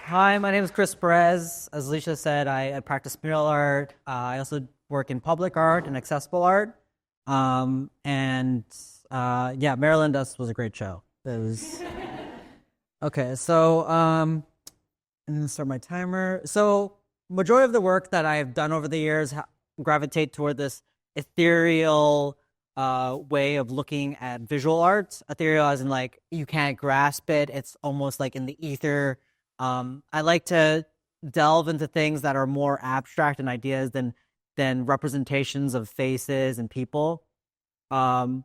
Hi, my name is Chris Perez. As Alicia said, I practice mural art. I also work in public art and accessible art. And yeah, Maryland Dust was a great show. It was okay. I'm gonna start my timer. So, majority of the work that I've done over the years gravitate toward this ethereal way of looking at visual arts. Ethereal as in like you can't grasp it. It's almost like in the ether. I like to delve into things that are more abstract and ideas than representations of faces and people. Um,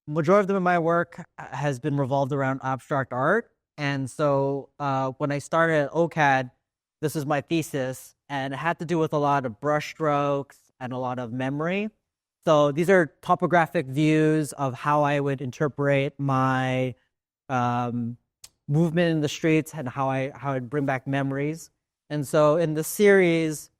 Majority of them in my work has been revolved around abstract art. And so when I started at OCAD, this was my thesis, and it had to do with a lot of brushstrokes and a lot of memory. So these are topographic views of how I would interpret my um, movement in the streets and how I'd bring back memories. And so in the series,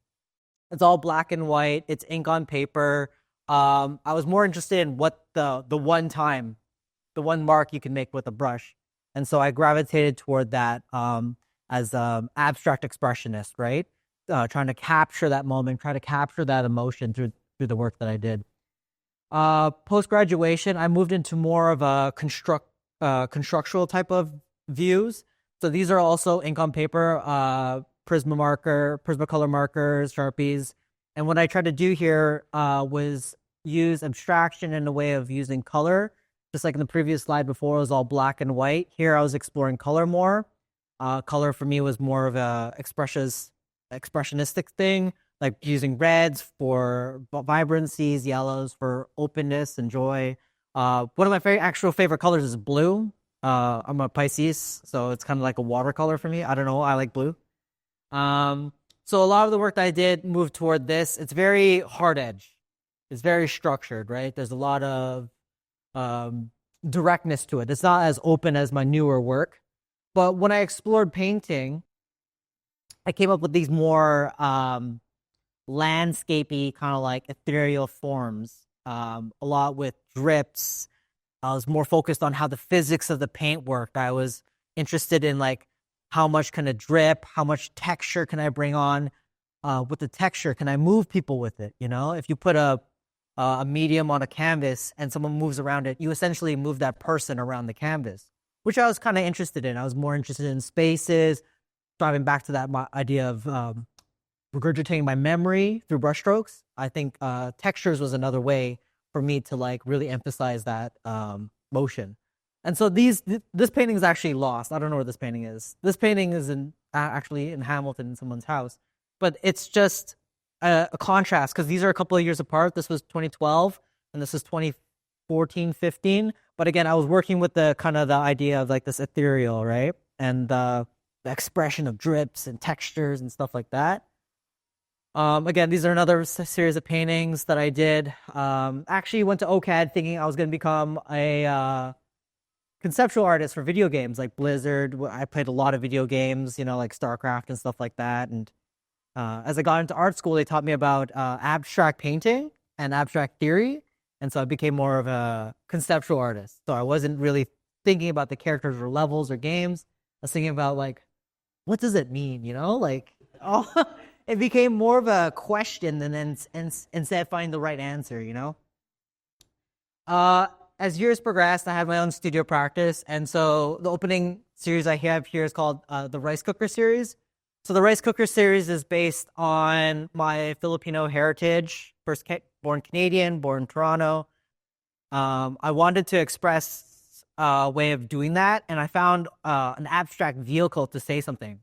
it's all black and white. It's ink on paper. I was more interested in what the one mark you can make with a brush, and so I gravitated toward that as abstract expressionist, right? Trying to capture that moment, try to capture that emotion through the work that I did. Post graduation, I moved into more of a constructual type of views. So these are also ink on paper, Prismacolor markers, Sharpies. And what I tried to do here was use abstraction in a way of using color. Just like in the previous slide before, it was all black and white. Here I was exploring color more. Color for me was more of a expressionistic thing, like using reds for vibrancies, yellows for openness and joy. One of my favorite colors is blue. I'm a Pisces, so it's kind of like a watercolor for me. I don't know. I like blue. So a lot of the work that I did moved toward this. It's very hard edge. It's very structured, right? There's a lot of directness to it. It's not as open as my newer work. But when I explored painting, I came up with these more landscapey, kind of like ethereal forms. A lot with drips. I was more focused on how the physics of the paint worked. I was interested in like how much can it drip, how much texture can I bring on with the texture, can I move people with it? You know, if you put a medium on a canvas and someone moves around it, you essentially move that person around the canvas, which I was kind of interested in. I was more interested in spaces, driving back to that idea of regurgitating my memory through brushstrokes. I think textures was another way for me to like really emphasize that motion. And so this painting is actually lost. I don't know where this painting is. This painting is actually in Hamilton in someone's house, but it's just a contrast because these are a couple of years apart. This was 2012 and this is 2014, 15. But again, I was working with the kind of the idea of like this ethereal, right? And the expression of drips and textures and stuff like that. Again, these are another series of paintings that I did. Actually went to OCAD thinking I was going to become a conceptual artist for video games like Blizzard. I played a lot of video games, you know, like StarCraft and stuff like that. And as I got into art school, they taught me about abstract painting and abstract theory. And so I became more of a conceptual artist. So I wasn't really thinking about the characters or levels or games. I was thinking about like, what does it mean? You know, like, oh, it became more of a question than instead of finding the right answer, you know? As years progressed, I had my own studio practice. And so the opening series I have here is called the Rice Cooker series. So the Rice Cooker series is based on my Filipino heritage. First born Canadian, born in Toronto. I wanted to express a way of doing that, and I found an abstract vehicle to say something.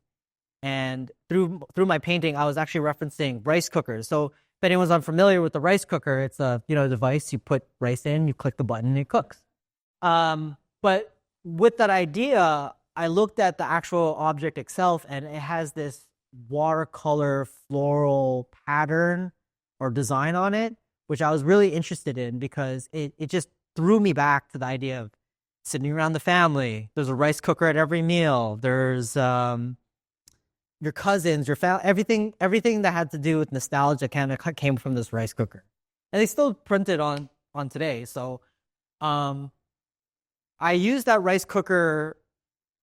And through my painting, I was actually referencing rice cookers. So if anyone's unfamiliar with the rice cooker, it's a device you put rice in, you click the button, and it cooks. But with that idea, I looked at the actual object itself, and it has this watercolor floral pattern or design on it, which I was really interested in because it just threw me back to the idea of sitting around the family. There's a rice cooker at every meal. There's your cousins, your family, everything that had to do with nostalgia kind of came from this rice cooker, and they still print it on today. So, I used that rice cooker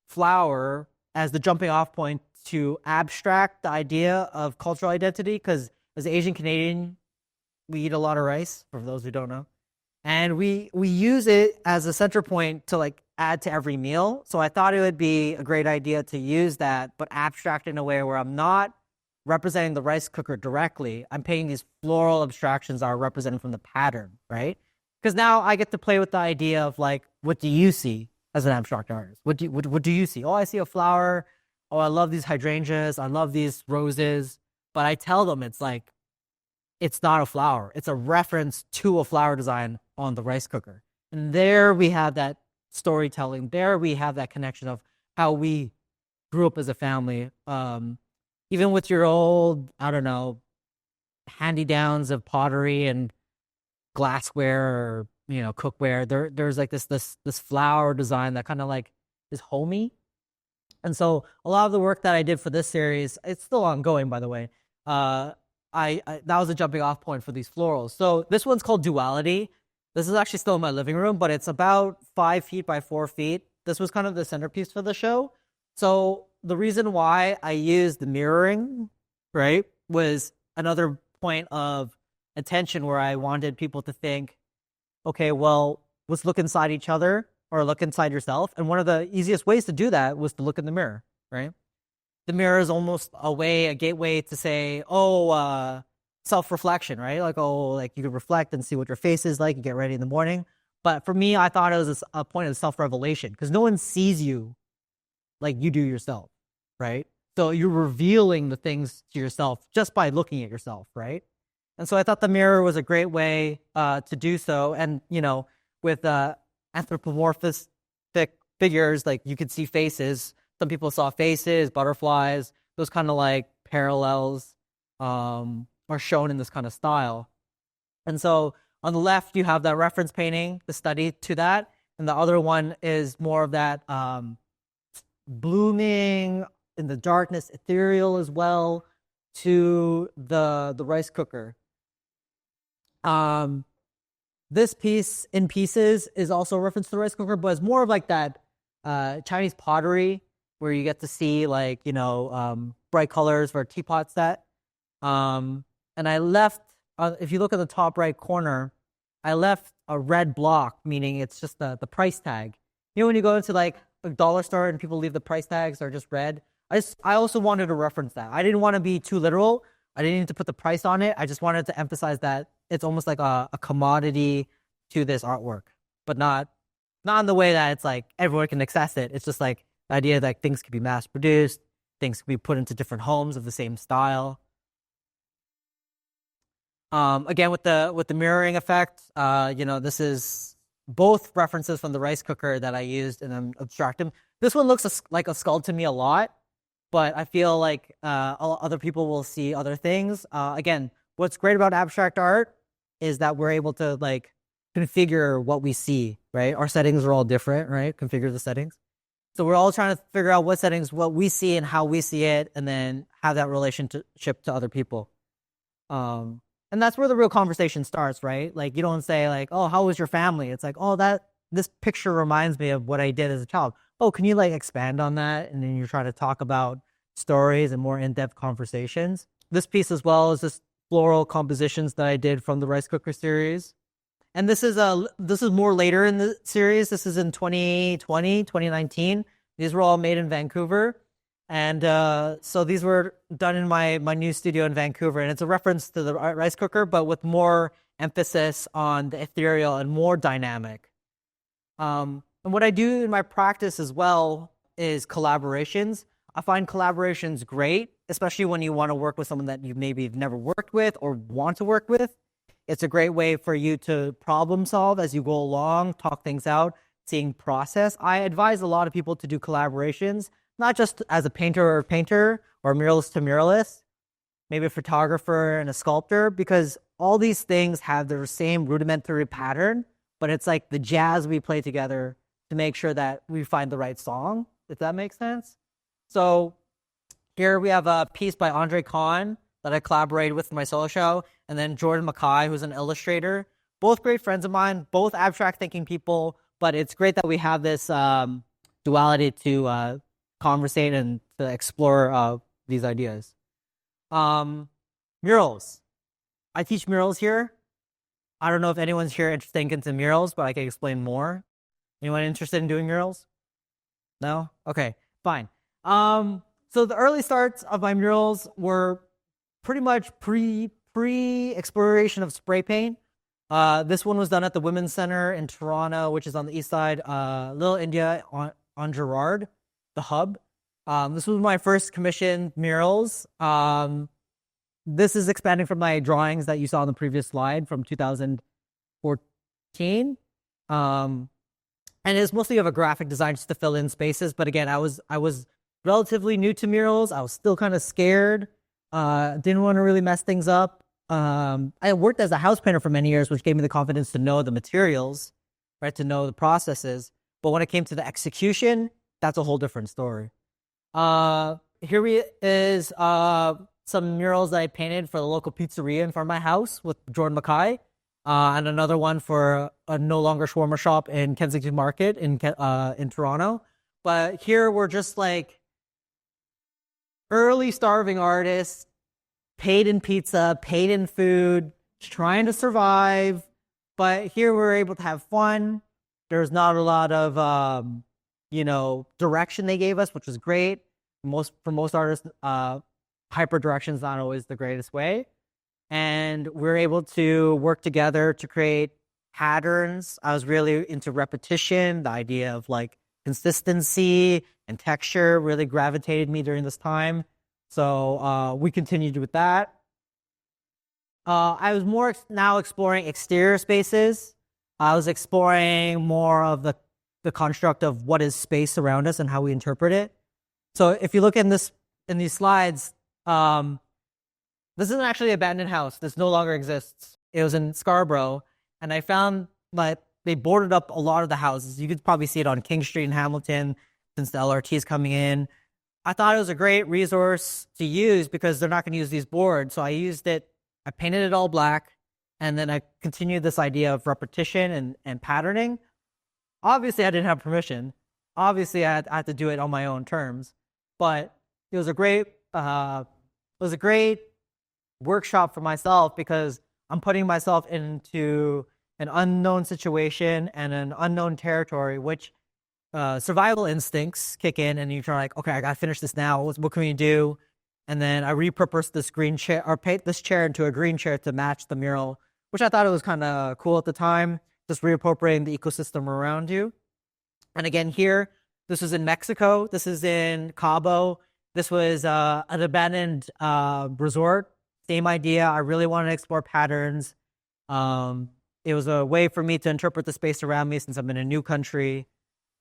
flour as the jumping off point to abstract the idea of cultural identity, because as Asian Canadian, we eat a lot of rice, for those who don't know. And we use it as a center point to like add to every meal. So I thought it would be a great idea to use that, but abstract in a way where I'm not representing the rice cooker directly. I'm painting these floral abstractions that are represented from the pattern, right? Because now I get to play with the idea of like, what do you see as an abstract artist? What do you see? Oh, I see a flower. Oh, I love these hydrangeas. I love these roses. But I tell them it's like, it's not a flower. It's a reference to a flower design on the rice cooker. And there we have that storytelling. There we have that connection of how we grew up as a family. Even with your old, I don't know, hand-me-downs of pottery and glassware or, you know, cookware, there's like this flower design that kind of like is homey. And so a lot of the work that I did for this series, it's still ongoing, by the way. I that was a jumping off point for these florals. So this one's called Duality. This is actually still in my living room, but it's about 5 feet by 4 feet. This was kind of the centerpiece for the show. So the reason why I used the mirroring, right, was another point of attention where I wanted people to think, okay, well, let's look inside each other or look inside yourself. And one of the easiest ways to do that was to look in the mirror, right? The mirror is almost a gateway to say, self-reflection, right? Like, like you can reflect and see what your face is like, you get ready in the morning. But for me, I thought it was a point of self-revelation because no one sees you like you do yourself, right? So you're revealing the things to yourself just by looking at yourself, right? And so I thought the mirror was a great way to do so. And, you know, with anthropomorphic figures, like you could see faces. Some people saw faces, butterflies, those kind of like parallels are shown in this kind of style. And so on the left, you have that reference painting, the study to that. And the other one is more of that blooming in the darkness, ethereal as well, to the rice cooker. This piece in pieces is also a reference to the rice cooker, but it's more of like that Chinese pottery where you get to see like, you know, bright colors for a teapot set. And I left, if you look at the top right corner, I left a red block, meaning it's just the price tag. You know, when you go into like a dollar store and people leave the price tags are just red. I also wanted to reference that. I didn't want to be too literal. I didn't need to put the price on it. I just wanted to emphasize that it's almost like a commodity to this artwork, but not in the way that it's like everyone can access it. It's just like the idea that things can be mass produced, things can be put into different homes of the same style. Again, with the mirroring effect, you know, this is both references from the rice cooker that I used and I'm abstracting. This one looks like a skull to me a lot, but I feel like other people will see other things. Again, what's great about abstract art is that we're able to like configure what we see, right? Our settings are all different, right? Configure the settings. So we're all trying to figure out what settings, what we see and how we see it, and then have that relationship to other people. And that's where the real conversation starts, right? Like you don't say like, oh, how was your family? It's like, oh, this picture reminds me of what I did as a child. Oh, can you like expand on that? And then you're trying to talk about stories and more in-depth conversations. This piece as well is just floral compositions that I did from the rice cooker series. And this is more later in the series. This is in 2019. These were all made in Vancouver. And so these were done in my new studio in Vancouver. And it's a reference to the rice cooker, but with more emphasis on the ethereal and more dynamic. And what I do in my practice as well is collaborations. I find collaborations great, especially when you want to work with someone that you maybe have never worked with or want to work with. It's a great way for you to problem solve as you go along, talk things out, seeing process. I advise a lot of people to do collaborations, not just as a painter or muralist to muralist, maybe a photographer and a sculptor, because all these things have the same rudimentary pattern, but it's like the jazz we play together to make sure that we find the right song, if that makes sense. So here we have a piece by Andre Kahn that I collaborated with for my solo show, and then Jordan Mackay, who's an illustrator. Both great friends of mine, both abstract thinking people, but it's great that we have this duality to conversate and to explore these ideas. Murals. I teach murals here. I don't know if anyone's here interested in getting into murals, but I can explain more. Anyone interested in doing murals? No? Okay, fine. So the early starts of my murals were pretty much pre-exploration of spray paint. This one was done at the Women's Center in Toronto, which is on the east side, Little India on Gerrard, the hub. This was my first commissioned murals. This is expanding from my drawings that you saw on the previous slide from 2014. And it's mostly of a graphic design just to fill in spaces. But again, I was relatively new to murals. I was still kind of scared. Didn't want to really mess things up. I worked as a house painter for many years, which gave me the confidence to know the materials, right? To know the processes. But when it came to the execution, that's a whole different story. Here is some murals that I painted for the local pizzeria in front of my house with Jordan Mackay, and another one for a no longer shawarma shop in Kensington Market in Toronto. But here we're just like early starving artists, paid in pizza, paid in food, trying to survive. But here we're able to have fun. There's not a lot of direction they gave us, which was great. For most artists, hyper direction is not always the greatest way. And we're able to work together to create patterns. I was really into repetition. The idea of like consistency and texture really gravitated me during this time. So we continued with that. I was more now exploring exterior spaces. I was exploring more of the construct of what is space around us and how we interpret it. So if you look in these slides, this isn't actually an abandoned house. This no longer exists. It was in Scarborough, and I found that they boarded up a lot of the houses. You could probably see it on King Street in Hamilton since the LRT is coming in. I thought it was a great resource to use because they're not going to use these boards. So I used it. I painted it all black, and then I continued this idea of repetition and patterning. Obviously, I didn't have permission. Obviously, I had to do it on my own terms. But it was a great workshop for myself because I'm putting myself into an unknown situation and an unknown territory, which survival instincts kick in, and you're like, okay, I gotta finish this now. What can we do? And then I repurposed this green chair, or paint this chair into a green chair to match the mural, which I thought it was kind of cool at the time, just reappropriating the ecosystem around you. And again, here, this was in Mexico. This is in Cabo. This was an abandoned resort. Same idea. I really wanted to explore patterns. It was a way for me to interpret the space around me since I'm in a new country.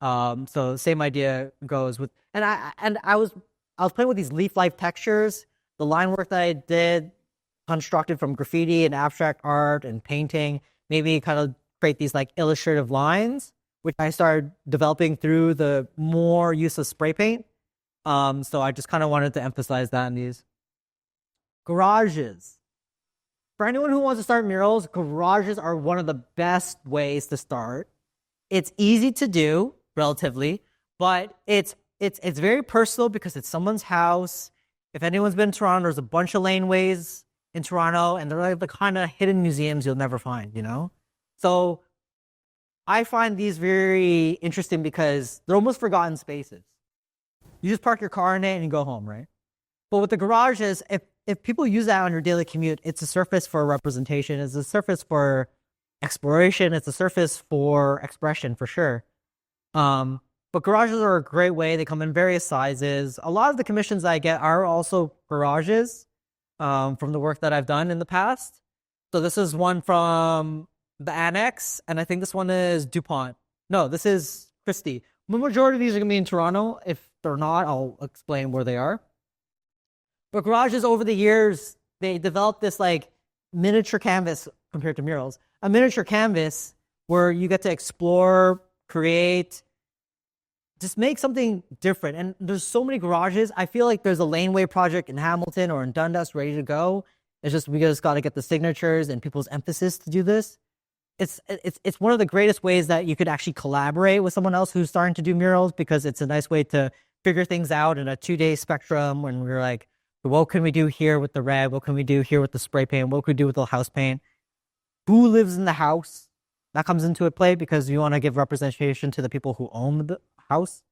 So same idea goes with, and I was playing with these leaf-like textures. The line work that I did, constructed from graffiti and abstract art and painting, made me kind of create these like illustrative lines, which I started developing through the more use of spray paint. So I just kind of wanted to emphasize that in these. Garages. For anyone who wants to start murals, garages are one of the best ways to start. It's easy to do, relatively, but it's very personal because it's someone's house. If anyone's been to Toronto, there's a bunch of laneways in Toronto, and they're like the kind of hidden museums you'll never find, you know? So I find these very interesting because they're almost forgotten spaces. You just park your car in it and you go home, right? But with the garages, if people use that on your daily commute, it's a surface for representation, it's a surface for exploration, it's a surface for expression for sure. But garages are a great way. They come in various sizes. A lot of the commissions I get are also garages from the work that I've done in the past. So this is one from the Annex, and I think this one is DuPont. No, this is Christie. The majority of these are going to be in Toronto. If they're not, I'll explain where they are. But garages over the years, they developed this like miniature canvas compared to murals. A miniature canvas where you get to explore, create, just make something different. And there's so many garages. I feel like there's a laneway project in Hamilton or in Dundas ready to go. It's just we just got to get the signatures and people's emphasis to do this. It's one of the greatest ways that you could actually collaborate with someone else who's starting to do murals because it's a nice way to figure things out in a 2-day spectrum when we were like, what can we do here with the red? What can we do here with the spray paint? What can we do with the house paint? Who lives in the house? That comes into play because you want to give representation to the people who own the house.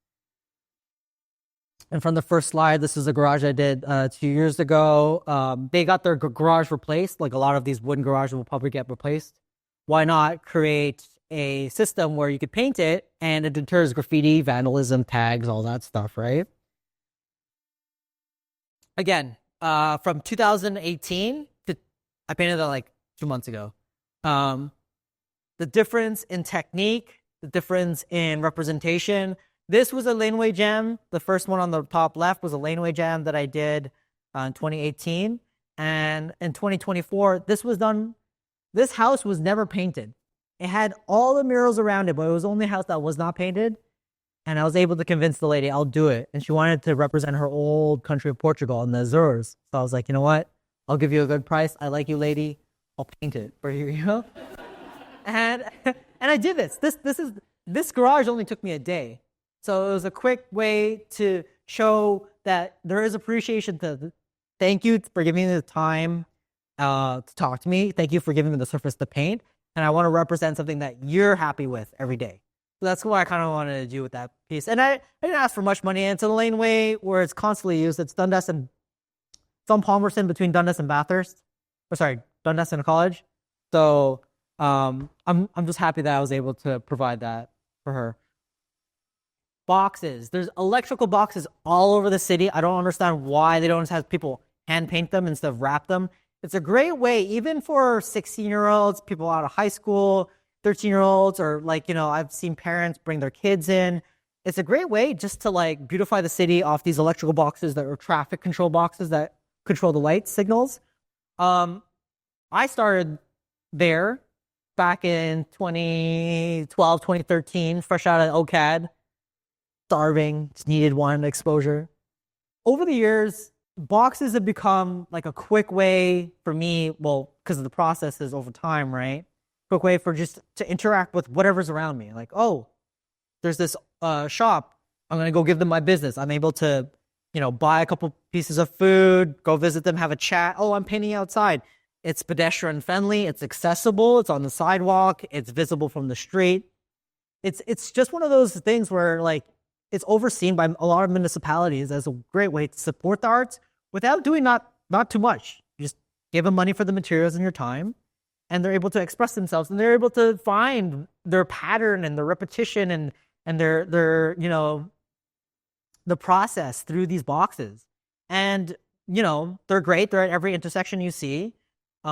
And from the first slide, this is a garage I did 2 years ago. They got their garage replaced. Like a lot of these wooden garages will probably get replaced. Why not create a system where you could paint it and it deters graffiti, vandalism, tags, all that stuff, right? Again, from 2018 to, I painted that like 2 months ago. The difference in technique, the difference in representation. This was a laneway jam. The first one on the top left was a laneway jam that I did in 2018. And in 2024, this house was never painted. It had all the murals around it, but it was the only house that was not painted. And I was able to convince the lady, I'll do it. And she wanted to represent her old country of Portugal in the Azores. So I was like, you know what? I'll give you a good price. I like you, lady. I'll paint it for you, you know? And I did this. This garage only took me a day. So it was a quick way to show that there is appreciation to thank you for giving me the time to talk to me. Thank you for giving me the surface to paint. And I want to represent something that you're happy with every day. So that's what I kind of wanted to do with that piece. And I didn't ask for much money. And it's a laneway where it's constantly used. It's Dundas and it's on Palmerston between Dundas and Bathurst. Dundas and College. So I'm just happy that I was able to provide that for her. Boxes. There's electrical boxes all over the city. I don't understand why they don't have people hand paint them instead of wrap them. It's a great way, even for 16-year-olds, people out of high school, 13-year-olds, or like, you know, I've seen parents bring their kids in. It's a great way just to like beautify the city off these electrical boxes that are traffic control boxes that control the light signals. I started there back in 2012, 2013, fresh out of OCAD. Starving, just needed one exposure. Over the years, boxes have become like a quick way for me, well, because of the processes over time, right? Quick way for just to interact with whatever's around me. Like, oh, there's this shop. I'm going to go give them my business. I'm able to, you know, buy a couple pieces of food, go visit them, have a chat. Oh, I'm painting outside. It's pedestrian friendly. It's accessible. It's on the sidewalk. It's visible from the street. It's just one of those things where like, it's overseen by a lot of municipalities as a great way to support the arts without doing not too much. You just give them money for the materials and your time, and they're able to express themselves, and they're able to find their pattern and their repetition and their you know, the process through these boxes. And you know, they're great. They're at every intersection you see. So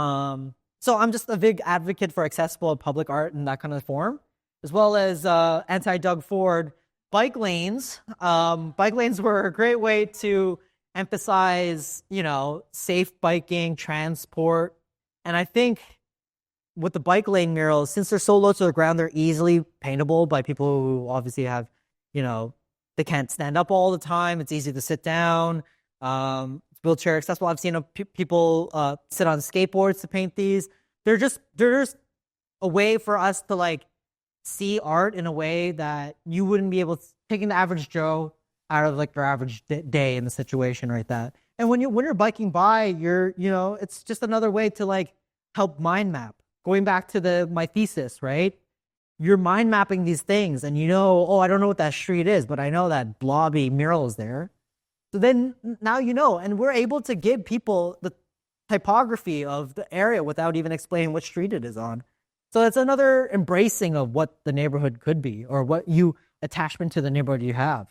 I'm just a big advocate for accessible public art in that kind of form, as well as anti-Doug Ford. Bike lanes. Bike lanes were a great way to emphasize, you know, safe biking, transport. And I think with the bike lane murals, since they're so low to the ground, they're easily paintable by people who obviously have, you know, they can't stand up all the time. It's easy to sit down. It's wheelchair accessible. I've seen people sit on skateboards to paint these. They're just a way for us to like see art in a way that you wouldn't be able to, taking the average Joe out of like their average day in the situation right that. And when you're biking by, you know, it's just another way to like help mind map. Going back to my thesis, right? You're mind mapping these things and you know, oh, I don't know what that street is, but I know that blobby mural is there. So then now you know, and we're able to give people the typography of the area without even explaining what street it is on. So it's another embracing of what the neighborhood could be, or what attachment to the neighborhood you have.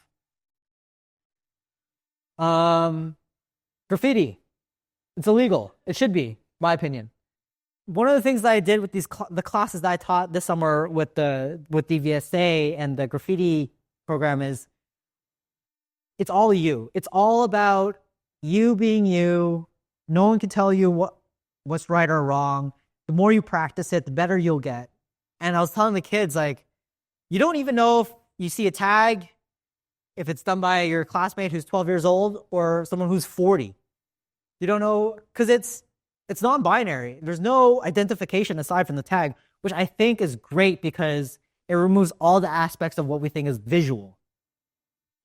Graffiti. It's illegal. It should be, my opinion. One of the things that I did with the classes that I taught this summer with DVSA and the graffiti program is, it's all you. It's all about you being you. No one can tell you what's right or wrong. The more you practice it, the better you'll get. And I was telling the kids, like, you don't even know if you see a tag, if it's done by your classmate who's 12 years old or someone who's 40. You don't know, because it's non-binary. There's no identification aside from the tag, which I think is great because it removes all the aspects of what we think is visual.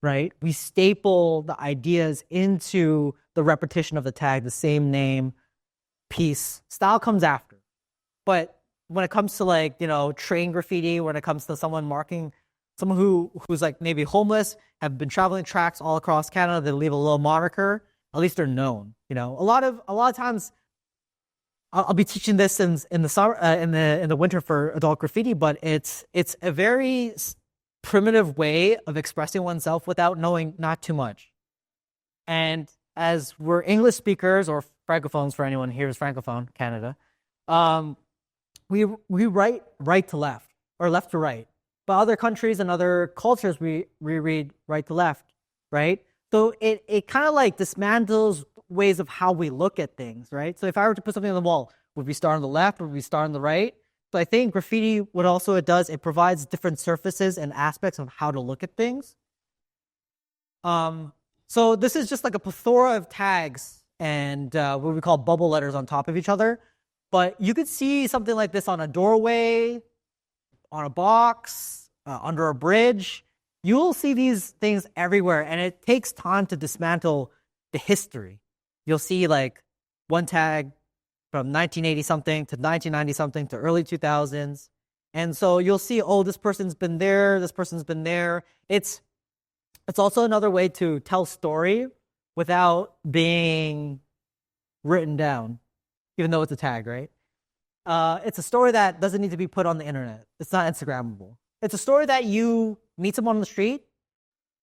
right? We staple the ideas into the repetition of the tag, the same name, piece. Style comes after. But when it comes to like, train graffiti, when it comes to someone marking, someone who's like maybe homeless, have been traveling tracks all across Canada, they leave a little moniker, at least they're known. A lot of times I'll be teaching this in the summer, in the winter for adult graffiti, but it's a very primitive way of expressing oneself without knowing not too much. And as we're English speakers, or francophones for anyone here is francophone, Canada, we write right to left or left to right. But other countries and other cultures, we read right to left, right? So it kind of like dismantles ways of how we look at things, right? So if I were to put something on the wall, would we start on the left or would we start on the right? So I think graffiti, what also it does, it provides different surfaces and aspects of how to look at things. So this is just like a plethora of tags and what we call bubble letters on top of each other. But you could see something like this on a doorway, on a box, under a bridge. You'll see these things everywhere, and it takes time to dismantle the history. You'll see like one tag from 1980 something to 1990 something to early 2000s. And so you'll see, oh, this person's been there, this person's been there. It's also another way to tell story without being written down, even though it's a tag, right? It's a story that doesn't need to be put on the internet. It's not Instagrammable. It's a story that you meet someone on the street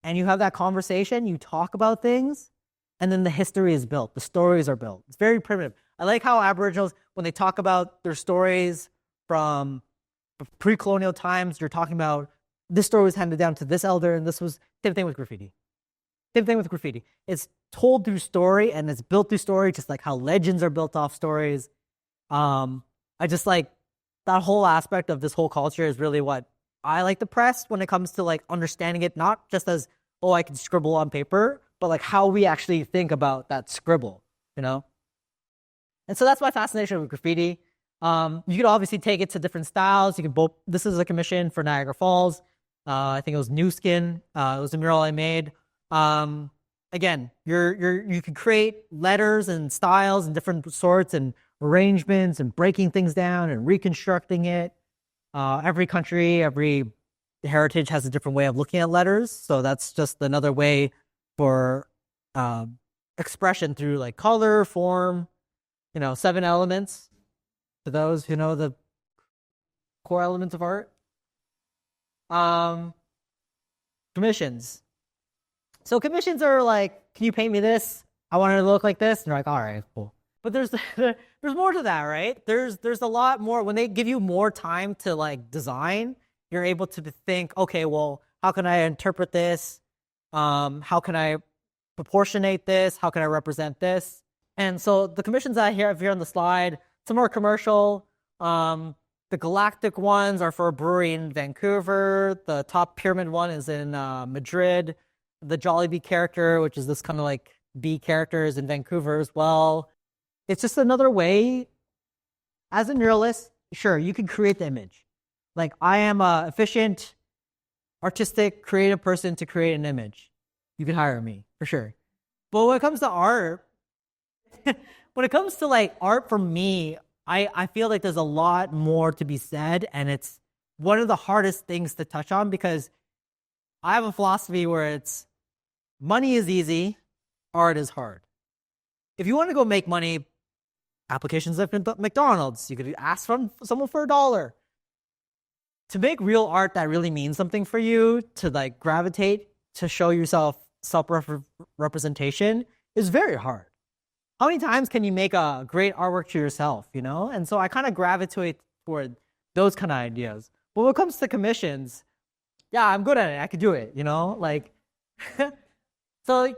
and you have that conversation, you talk about things, and then the history is built. The stories are built. It's very primitive. I like how Aboriginals, when they talk about their stories from pre-colonial times, you're talking about this story was handed down to this elder, and this was same thing with graffiti. Same thing with graffiti. It's told through story and it's built through story, just like how legends are built off stories. I just like that whole aspect of this whole culture is really what I like to press when it comes to like understanding it, not just as, oh, I can scribble on paper, but like how we actually think about that scribble, And so that's my fascination with graffiti. You could obviously take it to different styles. You can both. This is a commission for Niagara Falls. I think it was New Skin. It was a mural I made. Again, you can create letters and styles and different sorts and arrangements and breaking things down and reconstructing it. Every country, every heritage has a different way of looking at letters. So that's just another way for expression through like color, form, 7 elements. To those who know the core elements of art. Commissions. So commissions are like, can you paint me this? I want it to look like this. And you're like, all right, cool. But there's more to that, right? There's a lot more. When they give you more time to like design, you're able to think, okay, well, how can I interpret this? How can I proportionate this? How can I represent this? And so the commissions I have here on the slide, some are commercial. The galactic ones are for a brewery in Vancouver. The top pyramid one is in Madrid. The Jollibee character, which is this kind of like bee character, is in Vancouver as well. It's just another way. As a muralist, sure, you can create the image. Like, I am an efficient, artistic, creative person to create an image. You can hire me, for sure. But when it comes to art, when it comes to like art for me, I feel like there's a lot more to be said, and it's one of the hardest things to touch on because I have a philosophy where it's money is easy, art is hard. If you want to go make money, applications like McDonald's, you could ask from someone for $1. To make real art that really means something for you, to like gravitate, to show yourself self-representation is very hard. How many times can you make a great artwork to yourself, And so I kind of gravitate toward those kind of ideas. But when it comes to commissions, yeah, I'm good at it. I could do it, Like, so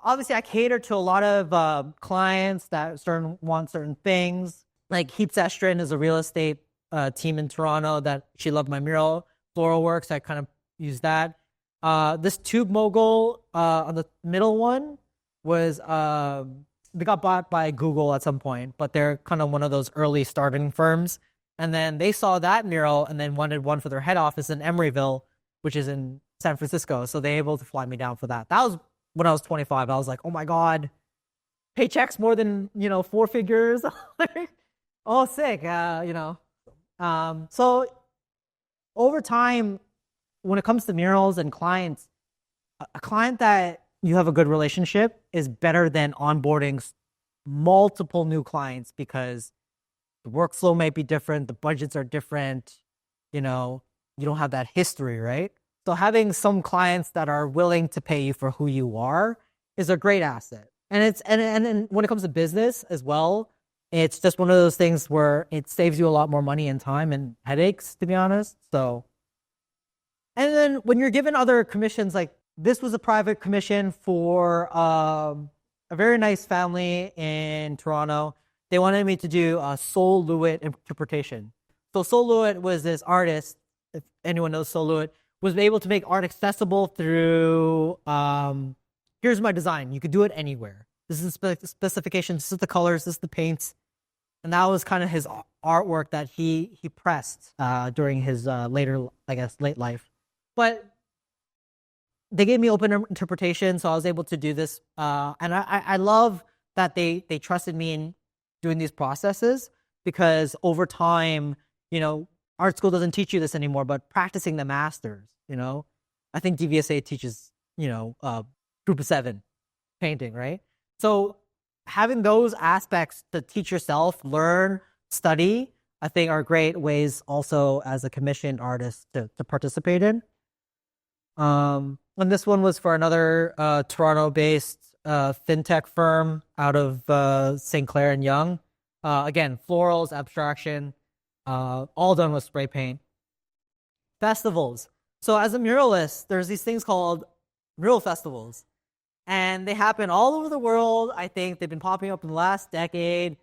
obviously I cater to a lot of clients that want certain things. Like Heath Sestrin is a real estate team in Toronto that she loved my mural, Floral Works. I kind of use that. This Tube Mogul on the middle one was... they got bought by Google at some point, but they're kind of one of those early starting firms. And then they saw that mural and then wanted one for their head office in Emeryville, which is in San Francisco. So they able to fly me down for that. That was when I was 25. I was like, oh my God, paychecks more than, 4 figures. Oh, sick. So over time, when it comes to murals and clients, a client that you have a good relationship is better than onboarding multiple new clients, because the workflow might be different, the budgets are different, you don't have that history, right? So having some clients that are willing to pay you for who you are is a great asset. And and when it comes to business as well, it's just one of those things where it saves you a lot more money and time and headaches, to be honest. So, and then when you're given other commissions, like this was a private commission for a very nice family in Toronto. They wanted me to do a Sol LeWitt interpretation. So Sol LeWitt was this artist, if anyone knows Sol LeWitt, was able to make art accessible through, here's my design. You could do it anywhere. This is the specifications, this is the colors, this is the paints. And that was kind of his artwork that he pressed during his later, I guess, late life. But they gave me open interpretation, so I was able to do this. And I love that they trusted me in doing these processes, because over time, art school doesn't teach you this anymore, but practicing the masters, I think DVSA teaches, group of 7 painting, right? So having those aspects to teach yourself, learn, study, I think are great ways also as a commissioned artist to participate in. And this one was for another Toronto-based fintech firm out of St. Clair and Yonge. Again, florals, abstraction, all done with spray paint. Festivals. So as a muralist, there's these things called mural festivals. And they happen all over the world. I think they've been popping up in the last decade.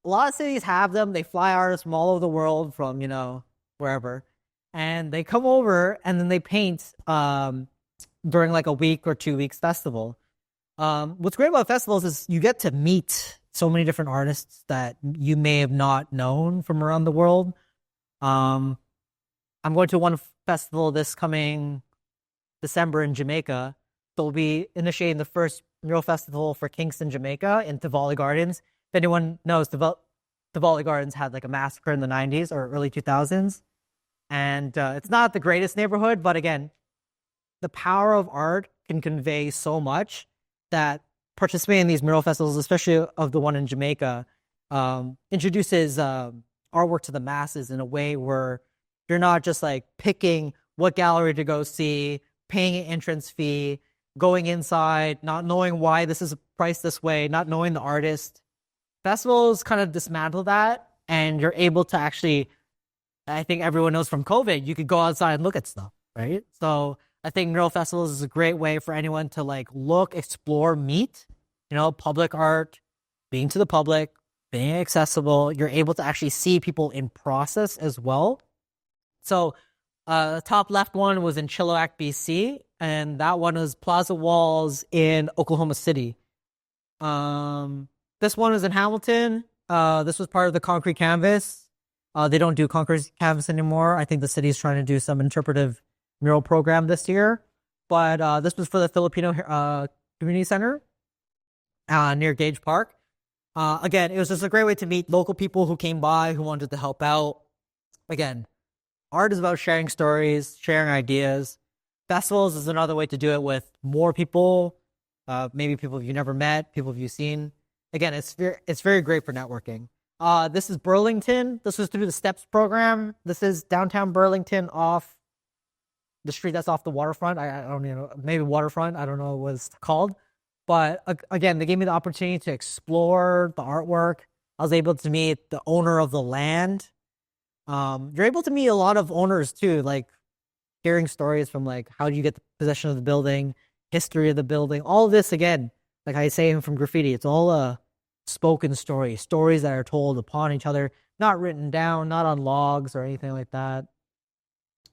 A lot of cities have them. They fly artists from all over the world, from, wherever. And they come over and then they paint during like a week or 2 weeks festival. What's great about festivals is you get to meet so many different artists that you may have not known from around the world. I'm going to one festival this coming December in Jamaica. So we'll be initiating the first mural festival for Kingston, Jamaica in Tivoli Gardens. If anyone knows, Tivoli Gardens had like a massacre in the 90s or early 2000s. And it's not the greatest neighborhood, but again, the power of art can convey so much that participating in these mural festivals, especially of the one in Jamaica, introduces artwork to the masses in a way where you're not just like picking what gallery to go see, paying an entrance fee, going inside, not knowing why this is priced this way, not knowing the artist. Festivals kind of dismantle that, and you're able to actually, I think everyone knows from COVID, you could go outside and look at stuff, right? So I think mural festivals is a great way for anyone to like look, explore, meet, public art, being to the public, being accessible. You're able to actually see people in process as well. So the top left one was in Chilliwack, BC, and that one was Plaza Walls in Oklahoma City. This one was in Hamilton. This was part of the Concrete Canvas. They don't do Concrete Canvas anymore. I think the city's trying to do some interpretive mural program this year. But this was for the Filipino Community Center near Gage Park. Again, it was just a great way to meet local people who came by, who wanted to help out. Again, art is about sharing stories, sharing ideas. Festivals is another way to do it with more people, maybe people you've never met, people you've seen. Again, it's very great for networking. This is Burlington. This was through the STEPS program. This is downtown Burlington, off the street that's off the waterfront. I don't know, maybe waterfront. I don't know what it's called. But again, they gave me the opportunity to explore the artwork. I was able to meet the owner of the land. You're able to meet a lot of owners too, like hearing stories from like, how do you get the possession of the building, history of the building, all of this. Again, like I say from graffiti, it's all a spoken story, stories that are told upon each other, not written down, not on logs or anything like that.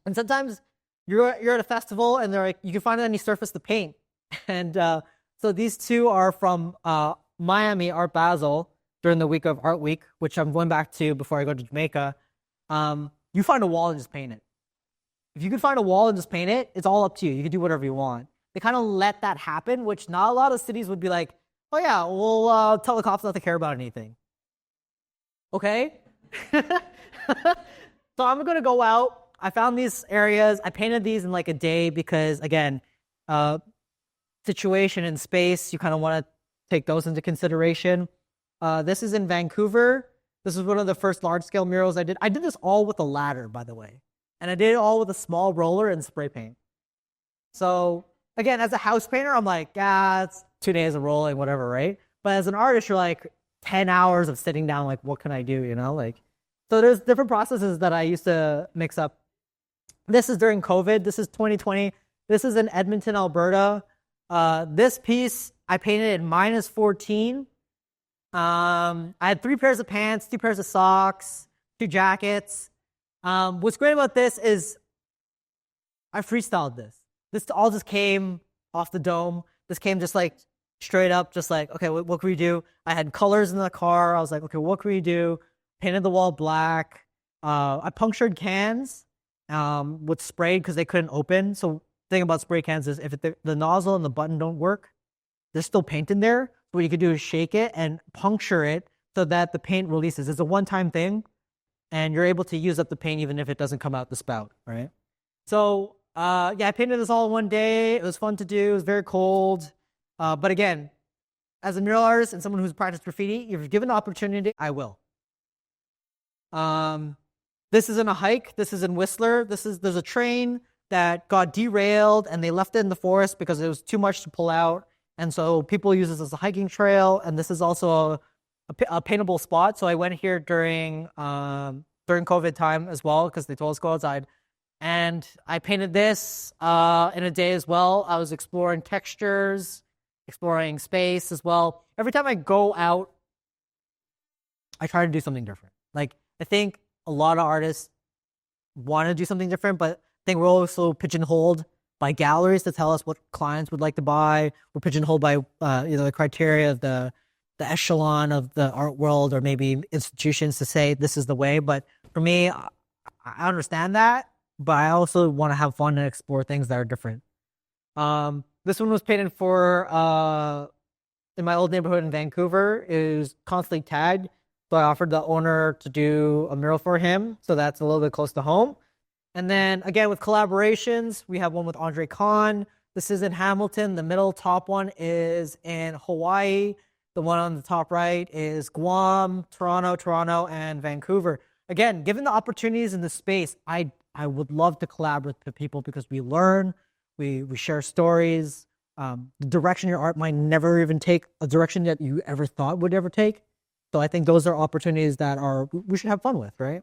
And sometimes you're at a festival and they're like, you can find any surface to paint. And so these two are from Miami Art Basel during the week of Art Week, which I'm going back to before I go to Jamaica. You find a wall and just paint it. If you could find a wall and just paint it, it's all up to you. You can do whatever you want. They kind of let that happen, which not a lot of cities would be like, oh yeah, we'll tell the cops not to care about anything. Okay? So I'm going to go out. I found these areas. I painted these in like a day because, again, situation and space, you kind of want to take those into consideration. This is in Vancouver. This is one of the first large-scale murals I did. I did this all with a ladder, by the way. And I did it all with a small roller and spray paint. So, again, as a house painter, I'm like, it's 2 days of rolling, whatever, right? But as an artist, you're like 10 hours of sitting down, like, what can I do, Like, so there's different processes that I used to mix up. This is during COVID. This is 2020. This is in Edmonton, Alberta. This piece, I painted in -14. I had 3 pairs of pants, 2 pairs of socks, 2 jackets. What's great about this is I freestyled this. This all just came off the dome. This came just like straight up, just like, okay, what can we do? I had colors in the car. I was like, okay, what can we do? Painted the wall black. I punctured cans with spray because they couldn't open. So the thing about spray cans is if the nozzle and the button don't work, there's still paint in there. So what you could do is shake it and puncture it so that the paint releases. It's a one-time thing, and you're able to use up the paint even if it doesn't come out the spout, right? So I painted this all in one day. It was fun to do. It was very cold. But again, as a mural artist and someone who's practiced graffiti, if you're given the opportunity, I will. This isn't a hike. This is in Whistler. There's a train that got derailed and they left it in the forest because it was too much to pull out. And so people use this as a hiking trail. And this is also a paintable spot. So I went here during COVID time as well because they told us to go outside. And I painted this in a day as well. I was exploring textures, exploring space as well. Every time I go out, I try to do something different. Like, I think a lot of artists want to do something different, but I think we're also pigeonholed by galleries to tell us what clients would like to buy. We're pigeonholed by the criteria of the echelon of the art world, or maybe institutions to say this is the way. But for me, I understand that, but I also want to have fun and explore things that are different. This one was painted for in my old neighborhood in Vancouver. It was constantly tagged. So I offered the owner to do a mural for him. So that's a little bit close to home. And then again, with collaborations, we have one with Andre Kahn. This is in Hamilton. The middle top one is in Hawaii. The one on the top right is Guam, Toronto, and Vancouver. Again, given the opportunities in the space, I would love to collaborate with people because we learn, we share stories. The direction your art might never even take a direction that you ever thought would ever take. So I think those are opportunities that we should have fun with, right?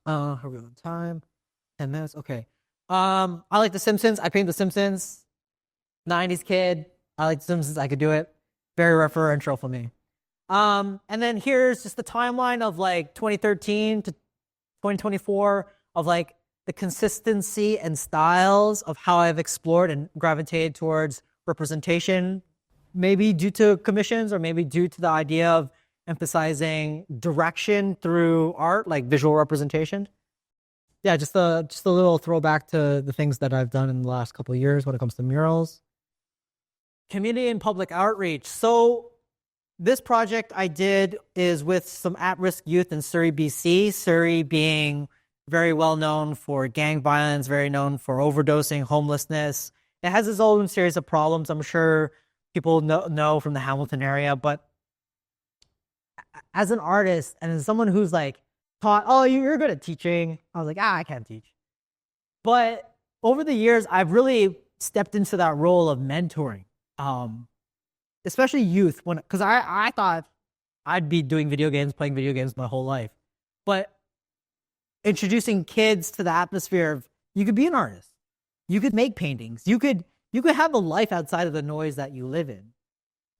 Are we on time? 10 minutes? Okay. I like The Simpsons. I paint The Simpsons. 90s kid. I like The Simpsons. I could do it. Very referential for me. And then here's just the timeline of like 2013 to 2024 of like the consistency and styles of how I've explored and gravitated towards representation, maybe due to commissions or maybe due to the idea of emphasizing direction through art, like visual representation. Yeah, just a little throwback to the things that I've done in the last couple of years when it comes to murals. Community and public outreach. So this project I did is with some at-risk youth in Surrey, BC. Surrey being very well known for gang violence, very known for overdosing, homelessness. It has its own series of problems. I'm sure people know from the Hamilton area, but as an artist and as someone who's like taught, oh, you're good at teaching, I was like, I can't teach. But over the years, I've really stepped into that role of mentoring, especially youth. Because I thought I'd be doing video games, playing video games my whole life. But introducing kids to the atmosphere of you could be an artist, you could make paintings, you could have a life outside of the noise that you live in.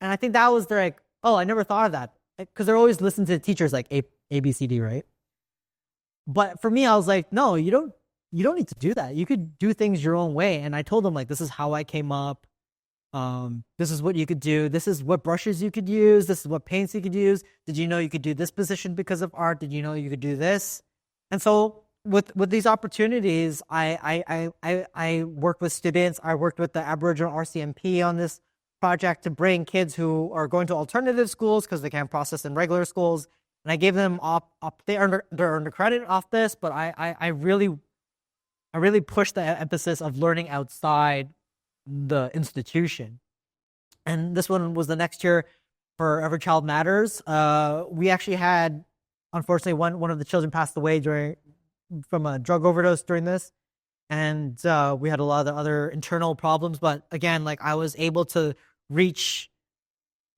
And I think that was like, oh, I never thought of that. Because they're always listening to teachers like A, B, C, D, right? But for me, I was like, no, you don't need to do that. You could do things your own way. And I told them, like, this is how I came up. This is what you could do. This is what brushes you could use. This is what paints you could use. Did you know you could do this position because of art? Did you know you could do this? And so with these opportunities, I worked with students. I worked with the Aboriginal RCMP on this project to bring kids who are going to alternative schools because they can't process in regular schools, and I gave them they're under credit off this, but I really pushed the emphasis of learning outside the institution. And this one was the next year for Every Child Matters. We actually had, unfortunately, one of the children passed away from a drug overdose during this, and we had a lot of the other internal problems. But again, like I was able to reach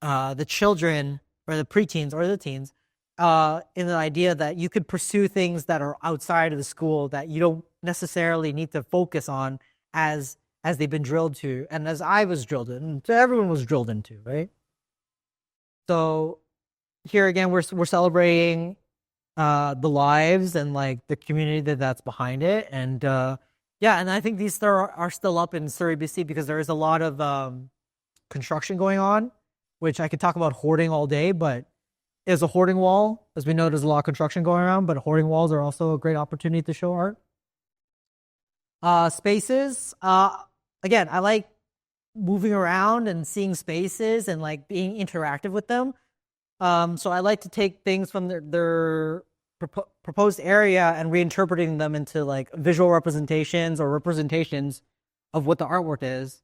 the children or the preteens or the teens in the idea that you could pursue things that are outside of the school that you don't necessarily need to focus on as they've been drilled to, and as I was drilled in, so everyone was drilled into, right? So here again, we're celebrating the lives and like the community that's behind it, and and I think these are still up in Surrey, BC, because there is a lot of construction going on, which I could talk about hoarding all day, but as a hoarding wall, as we know, there's a lot of construction going around, but hoarding walls are also a great opportunity to show art. Spaces. Again, I like moving around and seeing spaces and like being interactive with them. So I like to take things from their proposed area and reinterpreting them into like visual representations or representations of what the artwork is.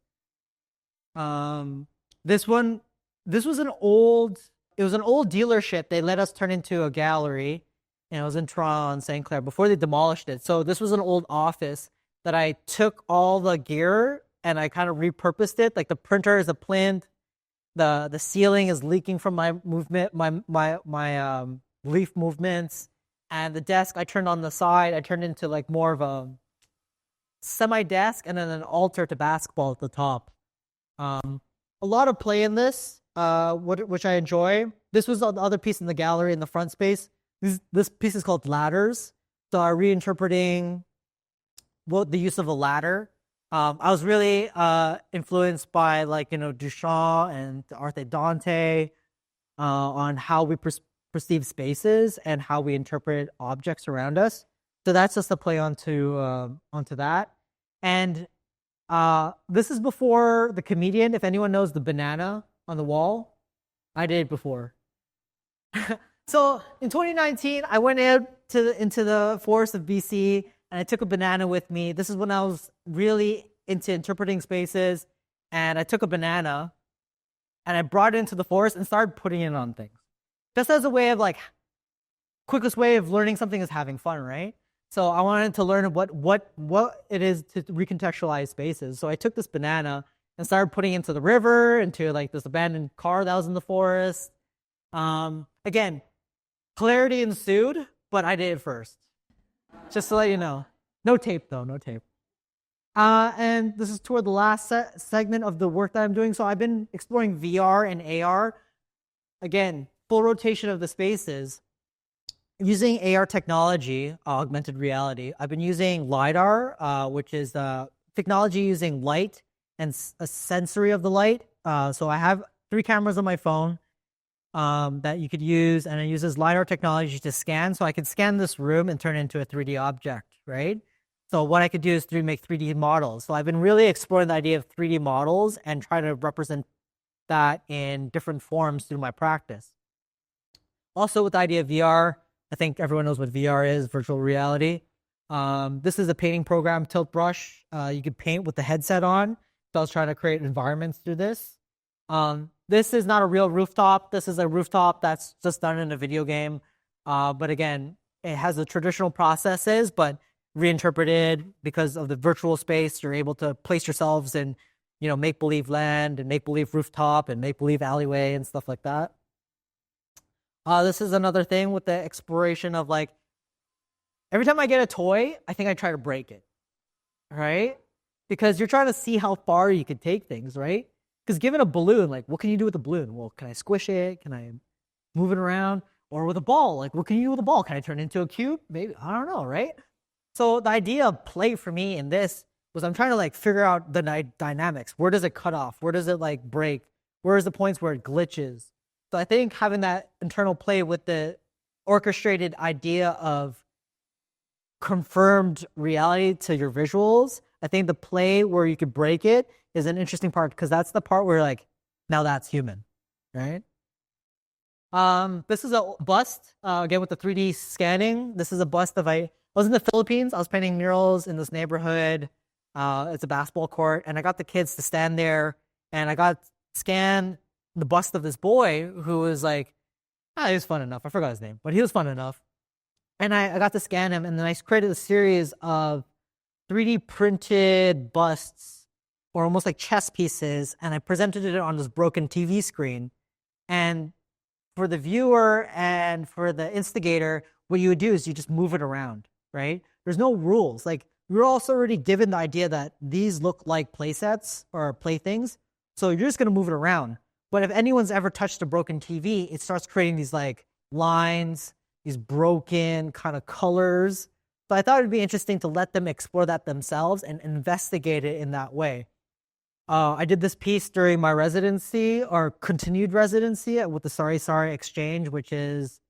This was an old dealership. They let us turn into a gallery, and it was in Toronto and St. Clair before they demolished it. So this was an old office that I took all the gear and I kind of repurposed it. Like the printer is a plinth, the ceiling is leaking from my movement, my leaf movements, and the desk I turned on the side. I turned into like more of a semi-desk and then an altar to basketball at the top. A lot of play in this, which I enjoy. This was the other piece in the gallery in the front space. This piece is called Ladders. So I'm reinterpreting the use of a ladder. I was really influenced by Duchamp and Arte Dante on how we perceive spaces and how we interpret objects around us. So that's just a play onto that. And this is before the comedian. If anyone knows the banana on the wall, I did it before. So in 2019, I went into the forest of BC and I took a banana with me. This is when I was really into interpreting spaces, and I took a banana and I brought it into the forest and started putting it on things. Just as a way of quickest way of learning something is having fun, right? So I wanted to learn what it is to recontextualize spaces. So I took this banana and started putting it into the river, into like this abandoned car that was in the forest. Again, clarity ensued, but I did it first. Just to let you know. No tape, though. No tape. And this is toward the last segment of the work that I'm doing. So I've been exploring VR and AR. Again, full rotation of the spaces. Using AR technology, augmented reality. I've been using LiDAR, which is technology using light and a sensory of the light. So I have 3 cameras on my phone that you could use, and it uses LiDAR technology to scan. So I could scan this room and turn it into a 3D object, right? So what I could do is make 3D models. So I've been really exploring the idea of 3D models and trying to represent that in different forms through my practice. Also with the idea of VR, I think everyone knows what VR is, virtual reality. This is a painting program, Tilt Brush. You could paint with the headset on. So I was trying to create environments through this. This is not a real rooftop. This is a rooftop that's just done in a video game. But again, it has the traditional processes, but reinterpreted because of the virtual space. You're able to place yourselves in, make-believe land and make-believe rooftop and make-believe alleyway and stuff like that. This is another thing with the exploration of every time I get a toy, I think I try to break it, right? Because you're trying to see how far you can take things, right? Because given a balloon, what can you do with a balloon? Well, can I squish it? Can I move it around? Or with a ball, what can you do with a ball? Can I turn it into a cube? Maybe, I don't know, right? So the idea of play for me in this was I'm trying to figure out the dynamics. Where does it cut off? Where does it break? Where is the points where it glitches? So I think having that internal play with the orchestrated idea of confirmed reality to your visuals. I think the play where you could break it is an interesting part because that's the part where like, now that's human, right? This is a bust, again with the 3D scanning. This is a bust of I was in the Philippines. I was painting murals in this neighborhood. It's a basketball court, and I got the kids to stand there, and I got scan the bust of this boy who was like, he was fun enough. I forgot his name, but he was fun enough. And I got to scan him, and then I created a series of 3D printed busts or almost like chess pieces, and I presented it on this broken TV screen. And for the viewer and for the instigator, what you would do is you just move it around, right? There's no rules. Like, we were also already given the idea that these look like play sets or playthings, so you're just going to move it around. But if anyone's ever touched a broken TV, it starts creating these like lines, these broken kind of colors. So I thought it'd be interesting to let them explore that themselves and investigate it in that way. I did this piece during my residency or continued residency with the Sari Sari Exchange, which is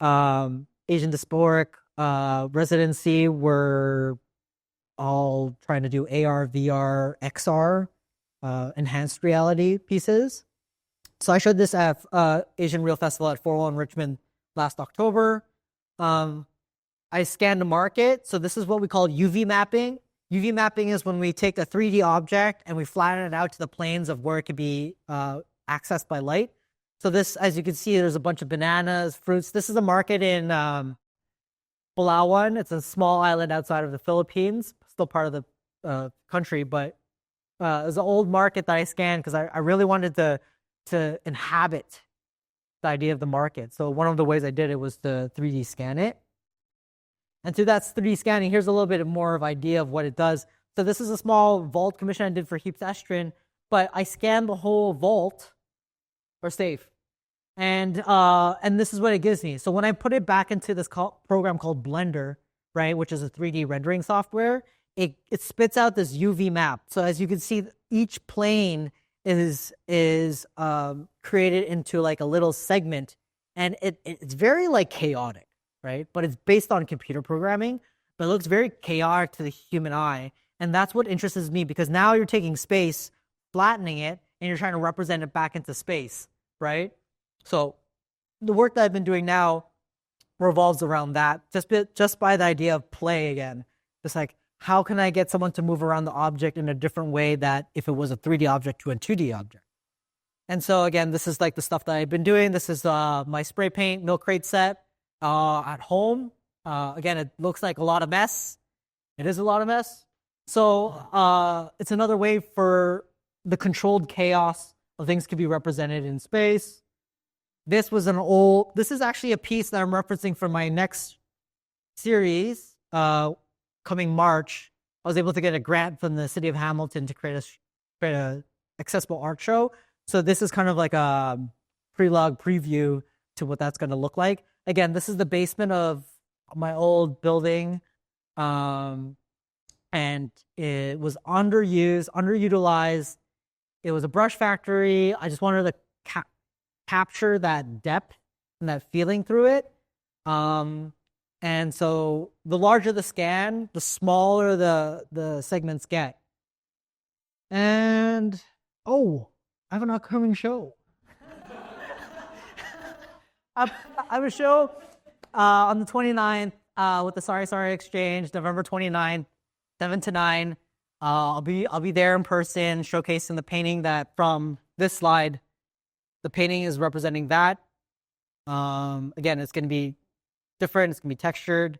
Asian diasporic residency. We're all trying to do AR, VR, XR, enhanced reality pieces. So I showed this at Asian Real Festival at 401 Richmond last October. I scanned the market. So this is what we call UV mapping. UV mapping is when we take a 3D object and we flatten it out to the planes of where it could be accessed by light. So this, as you can see, there's a bunch of bananas, fruits. This is a market in Palawan. It's a small island outside of the Philippines, still part of the country, but it was an old market that I scanned because I really wanted to inhabit the idea of the market. So one of the ways I did it was to 3D scan it. And through that 3D scanning, here's a little bit more of idea of what it does. So this is a small vault commission I did for Heaps Estrin, but I scanned the whole vault or safe. And this is what it gives me. So when I put it back into this program called Blender, right, which is a 3D rendering software, it spits out this UV map. So as you can see, each plane is created into like a little segment, and it's very like chaotic, right? But it's based on computer programming, but it looks very chaotic to the human eye. And that's what interests me, because now you're taking space, flattening it, and you're trying to represent it back into space, right? So the work that I've been doing now revolves around that, just by the idea of play again. Just like, how can I get someone to move around the object in a different way that if it was a 3D object to a 2D object? And so again, this is like the stuff that I've been doing. This is my spray paint milk crate set at home. Again, it looks like a lot of mess. It is a lot of mess. So it's another way for the controlled chaos of things to be represented in space. This is actually a piece that I'm referencing for my next series coming March. I was able to get a grant from the city of Hamilton to create a accessible art show. So this is kind of like a pre-log preview to what that's going to look like. Again, this is the basement of my old building. And it was underutilized. It was a brush factory. I just wanted to capture that depth and that feeling through it. And so the larger the scan, the smaller the segments get. And, I have an upcoming show. I have a show on the 29th with the Sari Sari Exchange, November 29th, 7 to 9. I'll be there in person, showcasing the painting that from this slide. The painting is representing that. Again, it's going to be different. It's going to be textured.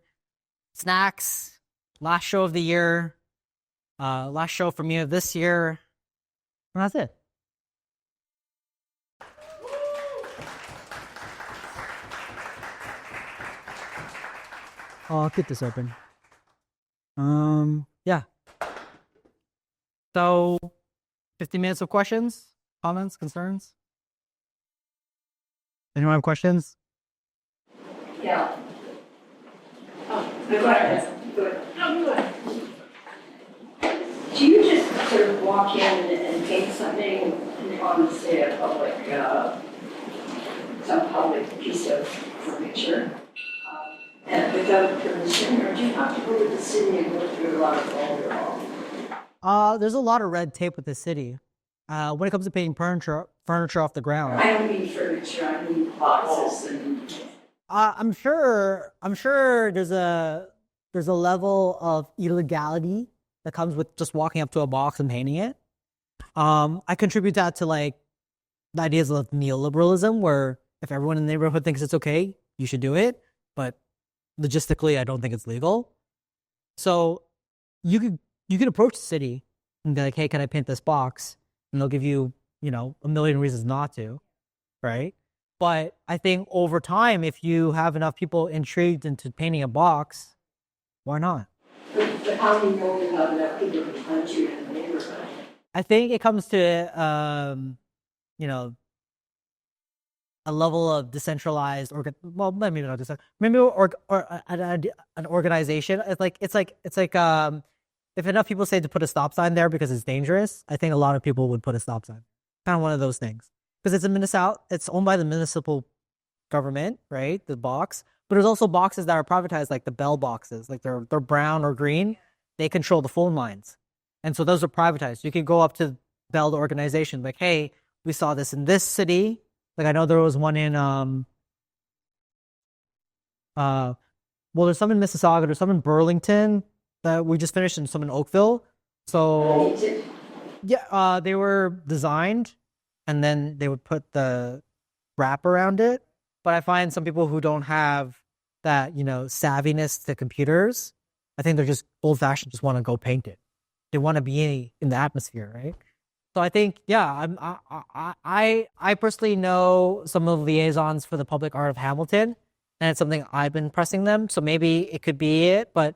Snacks. Last show of the year. Last show for me of this year. And that's it. I'll keep this open. Yeah. So, 15 minutes of questions, comments, concerns? Anyone have questions? Yeah. Go ahead. No, go ahead. Do you just sort of walk in and paint something on, say, a public, some public piece of furniture? And without permission, or do you have to go to the city and go through a lot of all? There's a lot of red tape with the city. When it comes to painting furniture off the ground. I don't mean furniture, I mean boxes and. I'm sure there's a level of illegality that comes with just walking up to a box and painting it. I contribute that to like the ideas of neoliberalism, where if everyone in the neighborhood thinks it's okay, you should do it. But logistically, I don't think it's legal. So you could approach the city and be like, hey, can I paint this box? And they'll give you, a million reasons not to, right? But I think over time, if you have enough people intrigued into painting a box, why not? But how do you know you have enough people to hunt you in the neighborhood? I think it comes to, a level of decentralized, maybe not decentralized, maybe an organization. It's like if enough people say to put a stop sign there because it's dangerous, I think a lot of people would put a stop sign. Kind of one of those things. Because it's owned by the municipal government, right? The box. But there's also boxes that are privatized, like the Bell boxes, like they're brown or green. They control the phone lines. And so those are privatized. You can go up to Bell, the organization, like, hey, we saw this in this city. Like I know there was one in there's some in Mississauga, there's some in Burlington that we just finished, and some in Oakville. So yeah, they were designed and then they would put the wrap around it. But I find some people who don't have that, savviness to computers, I think they're just old fashioned, just want to go paint it. They want to be in the atmosphere, right? So I think, yeah, I personally know some of the liaisons for the Public Art of Hamilton, and it's something I've been pressing them. So maybe it could be it, but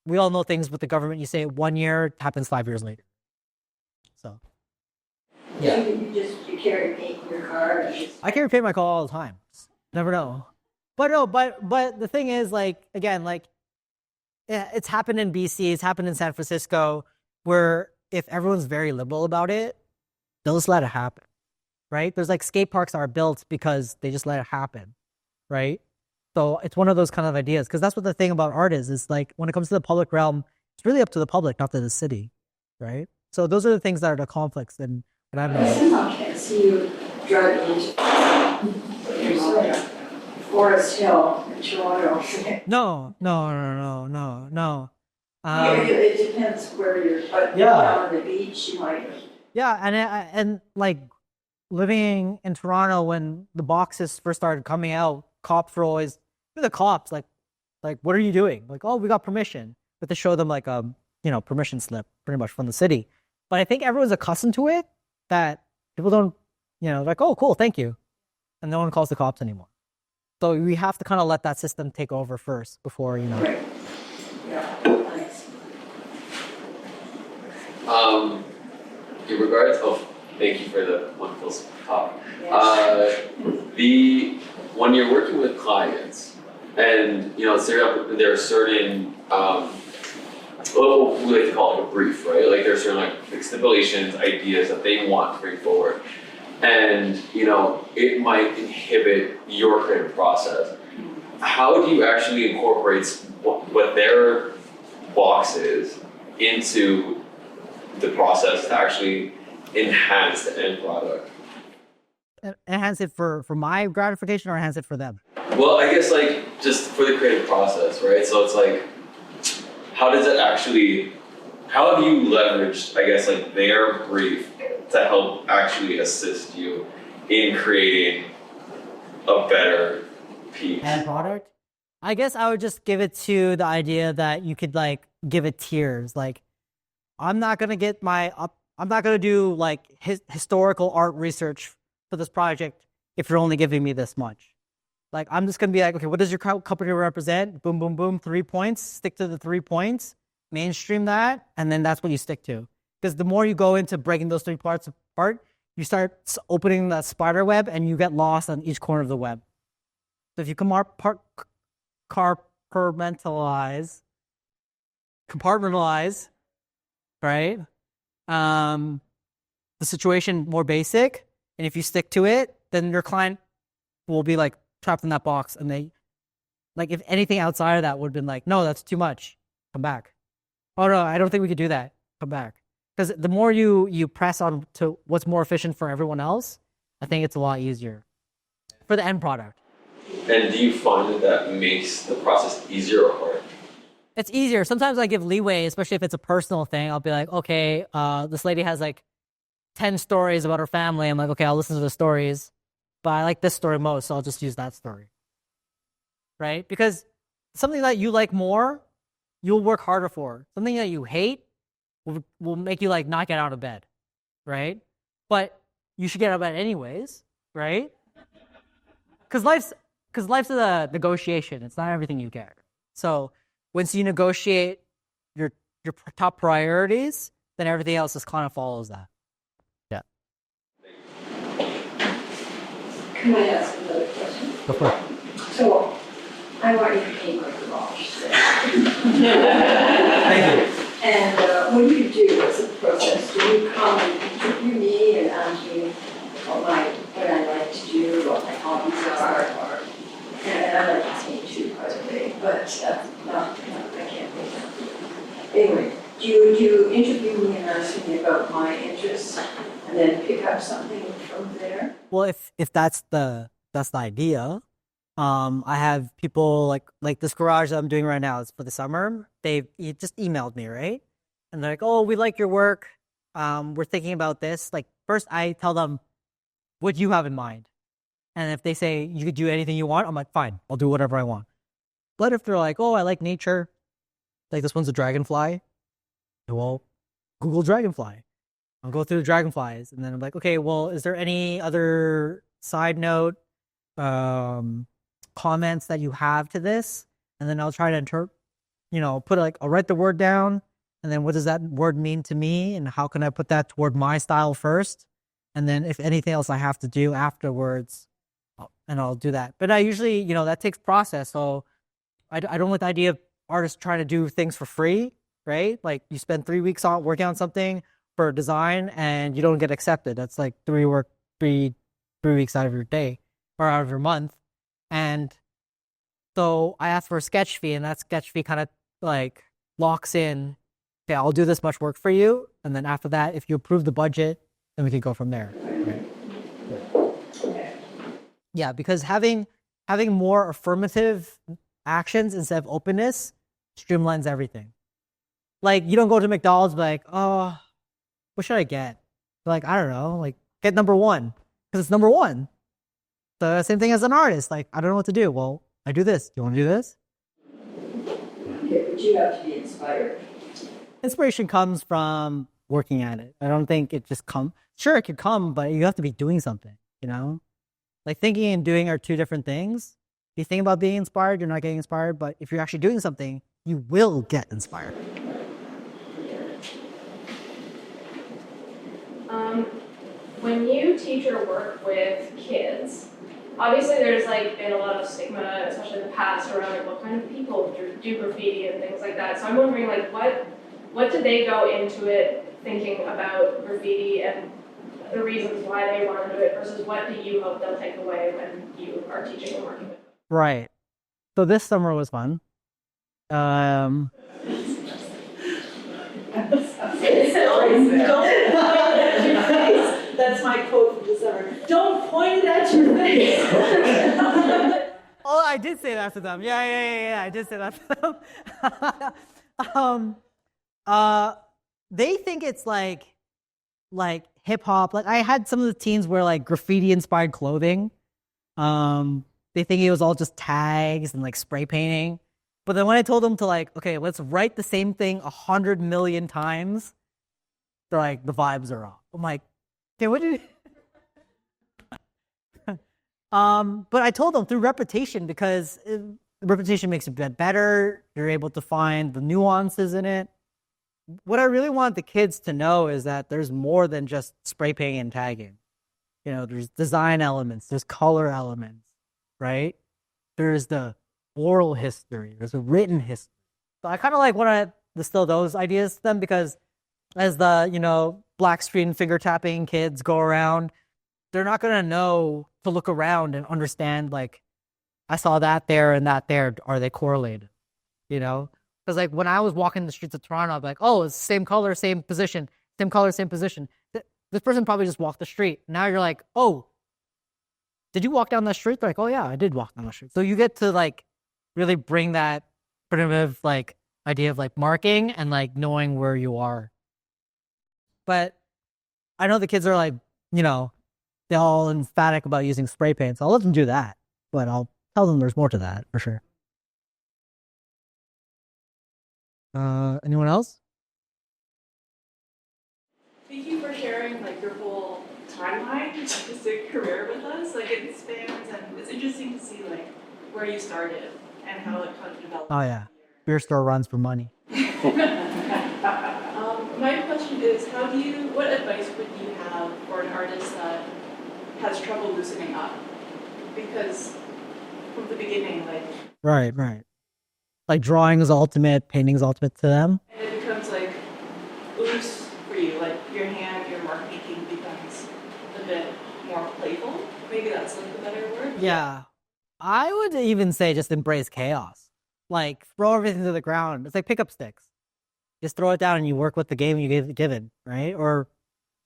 we all know things with the government. You say 1 year, it happens 5 years later. So, yeah. You carry paint in your car? I carry paint in my car all the time. Never know. But no, but the thing is, like, again, like, it's happened in BC, it's happened in San Francisco, where if everyone's very liberal about it, they'll just let it happen, right? There's like skate parks that are built because they just let it happen, right? So it's one of those kind of ideas, because that's what the thing about art is like when it comes to the public realm, it's really up to the public, not to the city, right? So those are the things that are the conflicts, and I don't know. I somehow can't see you driving into Forest Hill in Toronto. No. It depends where you're, but down on the beach, you might. Yeah, and like living in Toronto when the boxes first started coming out, cops were always the cops like what are you doing? Like, oh, we got permission, but to show them like permission slip pretty much from the city. But I think everyone's accustomed to it that people don't like, oh, cool, thank you, and no one calls the cops anymore. So we have to kind of let that system take over first before Right. Yeah. In regards, thank you for the wonderful talk. Yes. When you're working with clients, and there are certain, we like to call it a brief, right? Like there's certain like stipulations, ideas that they want to bring forward, and it might inhibit your creative process. How do you actually incorporate what their box is into the process to actually enhance the end product? Enhance it for my gratification, or enhance it for them? Well, I guess like just for the creative process, right? So it's like, how have you leveraged, I guess, like their brief to help actually assist you in creating a better piece? End product? I guess I would just give it to the idea that you could like give it tiers. Like, I'm not gonna do like historical art research for this project if you're only giving me this much. Like, I'm just gonna be like, okay, what does your company represent? Boom, boom, boom, 3 points. Stick to the 3 points. Mainstream that, and then that's what you stick to. Because the more you go into breaking those 3 parts apart, you start opening the spider web, and you get lost on each corner of the web. So if you compartmentalize, right? The situation more basic, and if you stick to it, then your client will be like trapped in that box, and Like if anything outside of that would have been like, no, that's too much. Come back. Oh no, I don't think we could do that. Come back. Because the more you press on to what's more efficient for everyone else, I think it's a lot easier for the end product. And do you find that makes the process easier or harder? It's easier. Sometimes I give leeway, especially if it's a personal thing. I'll be like, okay, this lady has like 10 stories about her family. I'm like, okay, I'll listen to the stories, but I like this story most, so I'll just use that story. Right? Because something that you like more, you'll work harder for. Something that you hate will make you like not get out of bed. Right? But you should get out of bed anyways, right? Because life's a negotiation. It's not everything you get. So once you negotiate your top priorities, then everything else just kind of follows that. Yeah. Can I ask another question? Go for it. So, I want you to paint my garage sale. Thank you. And what do you do? What's the process? Do you come and interview me and ask me what I like to do, what my hobbies are, and I like to paint too, by the way, but no, I can't paint that. Anyway, do you interview me and ask me about my interests and then pick up something from there? Well, if that's the idea, I have people like this garage that I'm doing right now. It's for the summer. They just emailed me, right? And they're like, "Oh, we like your work. We're thinking about this." Like first, I tell them what you have in mind, and if they say you could do anything you want, I'm like, "Fine, I'll do whatever I want." But if they're like, "Oh, I like nature," like this one's a dragonfly, well, Google dragonfly. I'll go through the dragonflies, and then I'm like, "Okay, well, is there any other side note?" Comments that you have to this, and then I'll try to I'll write the word down, and then what does that word mean to me, and how can I put that toward my style first, and then if anything else I have to do afterwards, I'll do that. But I usually, that takes process, so I don't like the idea of artists trying to do things for free, right? Like you spend 3 weeks on working on something for a design and you don't get accepted. That's like three weeks out of your day or out of your month. And so I asked for a sketch fee, and that sketch fee kind of like locks in, okay, I'll do this much work for you. And then after that, if you approve the budget, then we can go from there. Right? Yeah, because having more affirmative actions instead of openness streamlines everything. Like you don't go to McDonald's like, oh, what should I get? Like, I don't know, like get number one because it's number one. The same thing as an artist. Like, I don't know what to do. Well, I do this. Do you want to do this? Okay, but you have to be inspired. Inspiration comes from working at it. I don't think it just comes. Sure, it could come, but you have to be doing something, Like thinking and doing are two different things. If you think about being inspired, you're not getting inspired. But if you're actually doing something, you will get inspired. When you teach or work with kids, obviously there's been a lot of stigma, especially in the past, around what kind of people do graffiti and things like that. So I'm wondering what do they go into it thinking about graffiti and the reasons why they want to do it versus what do you hope they'll take away when you are teaching and working with them? Right. So this summer was fun. That's my quote from the summer. Don't point it at your face. Oh, I did say that to them. Yeah. I did say that to them. They think it's like hip hop. Like I had some of the teens wear like graffiti inspired clothing. They think it was all just tags and like spray painting. But then when I told them to okay, let's write the same thing 100 million times, they're like, the vibes are off. I'm like, okay, what did but I told them through repetition, because repetition makes it better. You're able to find the nuances in it. What I really want the kids to know is that there's more than just spray painting and tagging. There's design elements, there's color elements, right? There's the oral history, there's a written history. So I kind of want to distill those ideas to them, because as the, black screen finger tapping kids go around, they're not going to know to look around and understand I saw that there and that there. Are they correlated? You know? Because like when I was walking the streets of Toronto, I'd be like, oh, it's same color, same position, same color, same position. This person probably just walked the street. Now you're like, oh, did you walk down that street? They're like, oh yeah, I did walk down the street. So you get to like really bring that primitive like idea of like marking and like knowing where you are. But I know the kids are like, you know, they're all emphatic about using spray paint. So I'll let them do that. But I'll tell them there's more to that for sure. Anyone else? Thank you for sharing like your whole timeline, artistic career with us. Like it spans, and it's interesting to see like where you started and how it kind of developed. Oh yeah, beer store runs for money. My question is, what advice would you have for an artist that has trouble loosening up? Because from the beginning, like Right. Like drawing is ultimate, painting is ultimate to them. and it becomes like loose for you, like your mark making becomes a bit more playful. Maybe that's like the better word. Yeah. I would even say just embrace chaos. Like throw everything to the ground. It's like pick up sticks. Just throw it down and you work with the game you gave given, right? Or,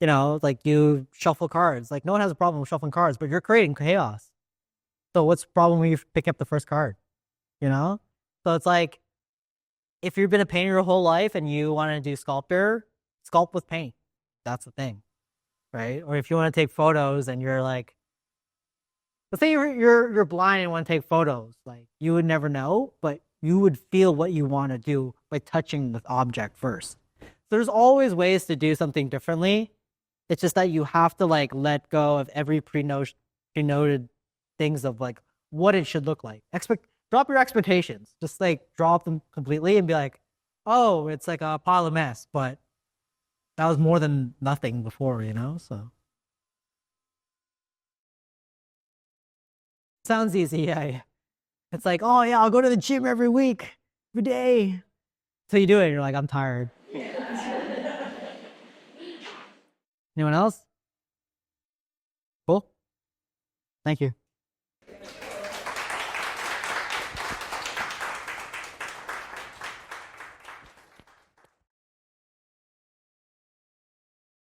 you know, like you shuffle cards. Like no one has a problem with shuffling cards, but you're creating chaos. So what's the problem when you pick up the first card? You know? So it's like, if you've been a painter your whole life and you want to do sculpture, sculpt with paint. That's the thing, right? Or if you want to take photos and you're like, let's say you're blind and want to take photos, like you would never know, but you would feel what you want to do by touching the object first. So there's always ways to do something differently. It's just that you have to like let go of every pre-noted things of like what it should look like. Drop your expectations. Just like drop them completely and be like, oh, it's like a pile of mess, but that was more than nothing before, you know? So sounds easy, yeah. It's like, oh yeah, I'll go to the gym every week, every day. So you do it and you're like, I'm tired. Anyone else? Cool. Thank you.